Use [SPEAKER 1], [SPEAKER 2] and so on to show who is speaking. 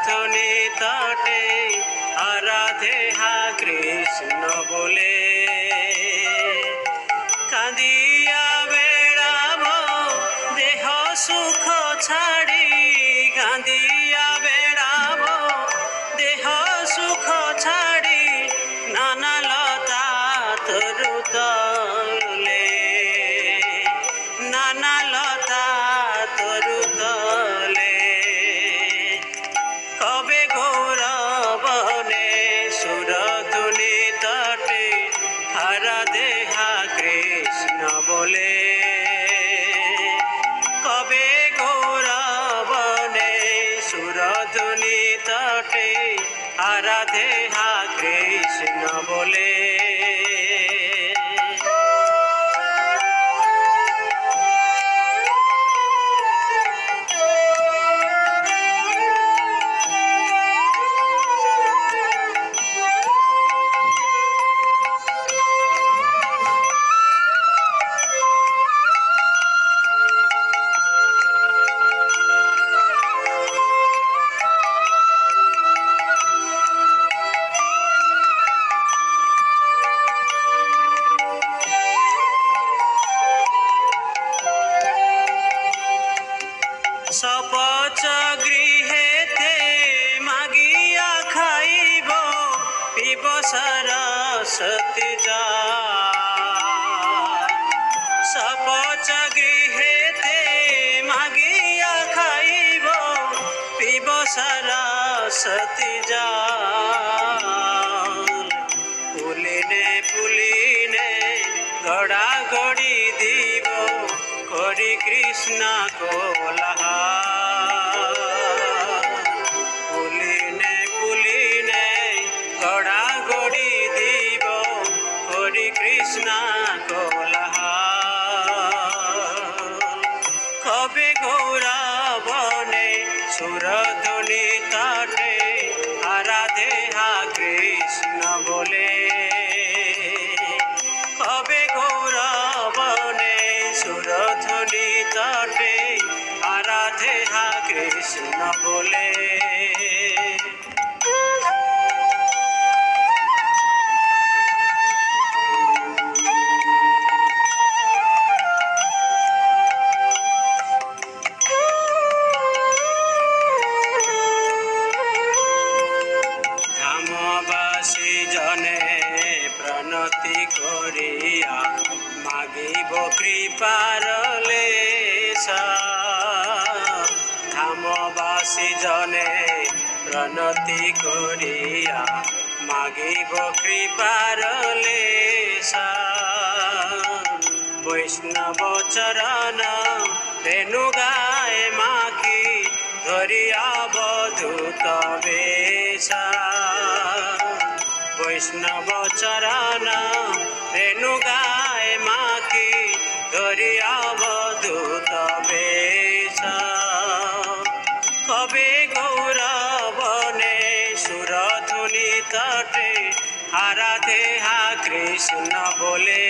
[SPEAKER 1] সুরধুনি তটে আরাধে হা কৃষ্ণ বলে কাঁদিয়া বেড়াব দেহ সুখ ছাড়ি কাঁদিয়া বেড়াব দেহ সুখ ছাড়ি নানা লতা তরু তলে নানা লতা তরু তলে কবে গৌরবনে সুরধুনি তটে আরাধে হা কৃষ্ণ বলে কবে গৌরবনে সুরধুনি তটে আরাধে হা কৃষ্ণ বলে সপচ গৃহেতে মাগিয়া খাইব পিব সরস্বতী যা সপচ গৃহেতে মাগিয়া খাইব পিব সরস্বতী যা পুলিনে পুলিনে গড়া গড়ি দিব করি কৃষ্ণ কোলাহা পুলিনে পুলিনে গড়া গড়ি দিব করি কৃষ্ণ কোলাহা কবে গৌরবনে সুরধুনি তটে আরাধে হা কৃষ্ণ বলে কবে গৌরবনে সুরধুনি তটে আরাধে হা কৃষ্ণ বলে ধামবাসী জনে প্রণতি করিয়া মাগিব কৃপার লেশা ধামবাসী জনে প্রণতি করিয়া মাগিব কৃপার লেশা বৈষ্ণব চরণ রেণু গায়ে মাখি ধরিয়া বধূত বেশা বৈষ্ণব চরণ রেণু গায়ে মাখি ধরিয়া বধূত বেশা কবে গৌরবনে সুরধুনি তটে আরাধে হা কৃষ্ণ বলে